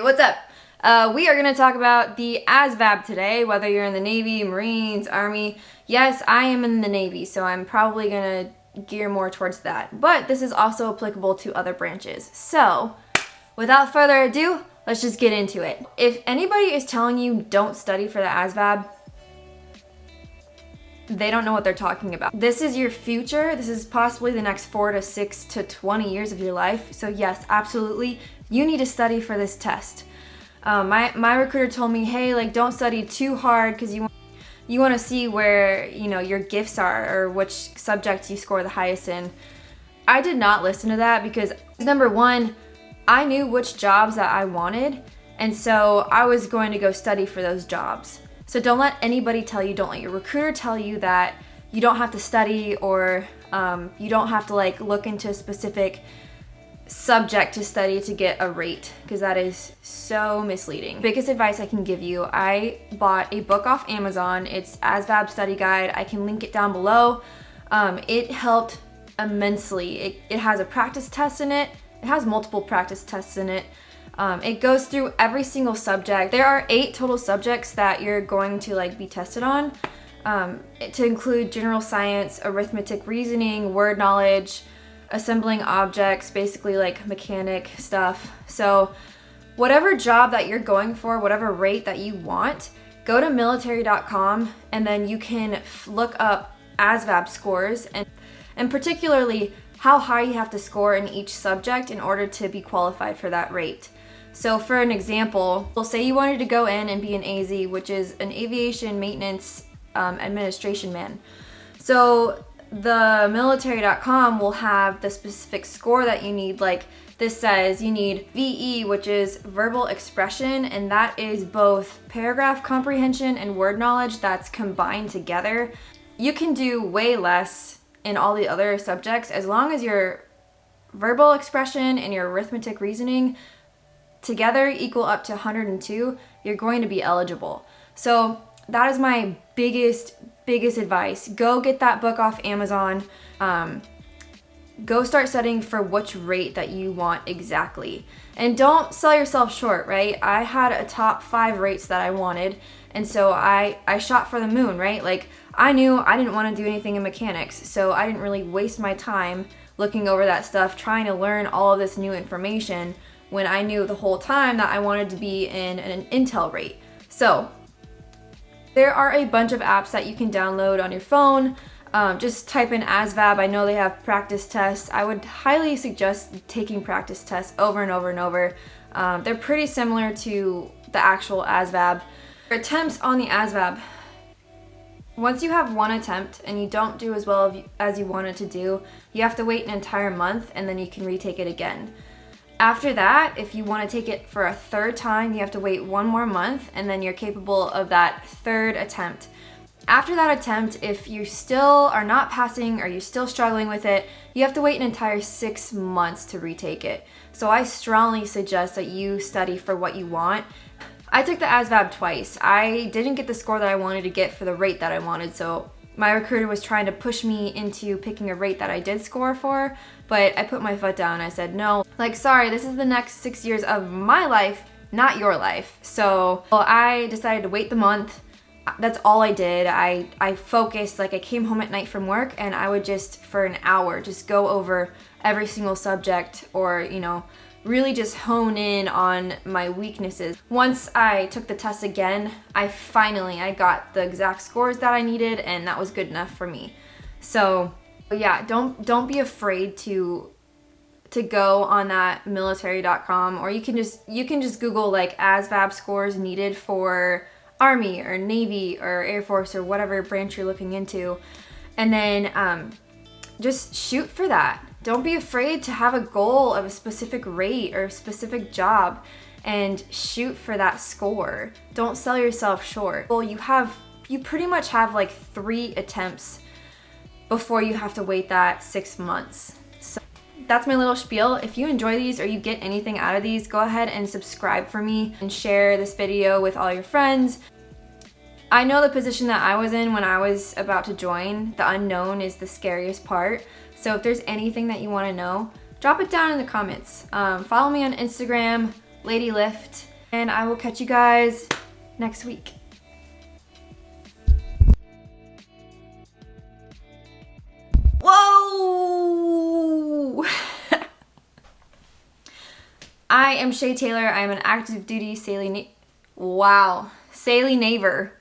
what's up? We are going to talk about the ASVAB today, whether you're in the Navy, Marines, Army. Yes, I am in the Navy, so I'm probably going to gear more towards that. But this is also applicable to other branches. So, without further ado, let's just get into it. If anybody is telling you don't study for the ASVAB, they don't know what they're talking about. This is your future. This is possibly the next 4 to 6 to 20 years of your life. So yes, absolutely, you need to study for this test. My recruiter told me, hey, like, don't study too hard because you want to see where, you know, your gifts are or which subject you score the highest in. I did not listen to that because, number one, I knew which jobs that I wanted, and so I was going to go study for those jobs. So don't let anybody tell you, don't let your recruiter tell you that you don't have to study or you don't have to like look into a specific subject to study to get a rate, because that is so misleading. Biggest advice I can give you, I bought a book off Amazon. It's ASVAB Study Guide. I can link it down below. It helped immensely. It has a practice test in it. It has multiple practice tests in it. It goes through every single subject. There are 8 total subjects that you're going to like be tested on, to include general science, arithmetic, reasoning, word knowledge, assembling objects, basically like mechanic stuff. So whatever job that you're going for, whatever rate that you want, go to military.com and then you can look up ASVAB scores and particularly how high you have to score in each subject in order to be qualified for that rate. So for an example, we'll say you wanted to go in and be an AZ, which is an aviation maintenance administration man. So the military.com will have the specific score that you need. Like this says you need VE, which is verbal expression, and that is both paragraph comprehension and word knowledge that's combined together. You can do way less in all the other subjects as long as your verbal expression and your arithmetic reasoning together equal up to 102, you're going to be eligible. So that is my biggest advice. Go get that book off Amazon. Go start studying for which rate that you want exactly. And don't sell yourself short, right? I had a top 5 rates that I wanted, and so I shot for the moon, right? Like, I knew I didn't want to do anything in mechanics, so I didn't really waste my time looking over that stuff, trying to learn all of this new information when I knew the whole time that I wanted to be in an Intel rate. So there are a bunch of apps that you can download on your phone. Just type in ASVAB. I know they have practice tests. I would highly suggest taking practice tests over and over and over. They're pretty similar to the actual ASVAB. For attempts on the ASVAB, once you have one attempt and you don't do as well as you wanted to do, you have to wait an entire month and then you can retake it again. After that, if you want to take it for a third time, you have to wait 1 more month and then you're capable of that third attempt. After that attempt, if you still are not passing or you're still struggling with it, you have to wait an entire 6 months to retake it. So I strongly suggest that you study for what you want. I took the ASVAB twice. I didn't get the score that I wanted to get for the rate that I wanted, so my recruiter was trying to push me into picking a rate that I did score for, but I put my foot down. I said, no, like, sorry, this is the next 6 years of my life, not your life. So I decided to wait the month. That's all I did. I focused, like I came home at night from work and I would just, for an hour, just go over every single subject or, you know, really just hone in on my weaknesses. Once I took the test again, I got the exact scores that I needed, and that was good enough for me. So yeah, don't be afraid to go on that military.com, or you can just Google like ASVAB scores needed for Army or Navy or Air Force or whatever branch you're looking into, and then just shoot for that. Don't be afraid to have a goal of a specific rate or a specific job and shoot for that score. Don't sell yourself short. Well, you pretty much have like 3 attempts before you have to wait that 6 months. So that's my little spiel. If you enjoy these or you get anything out of these, go ahead and subscribe for me and share this video with all your friends. I know the position that I was in when I was about to join. The unknown is the scariest part. So if there's anything that you want to know, drop it down in the comments. Follow me on Instagram, LadyLift, And I will catch you guys next week. Whoa! I am Shae Taylor. I am an active duty Sailor Naver.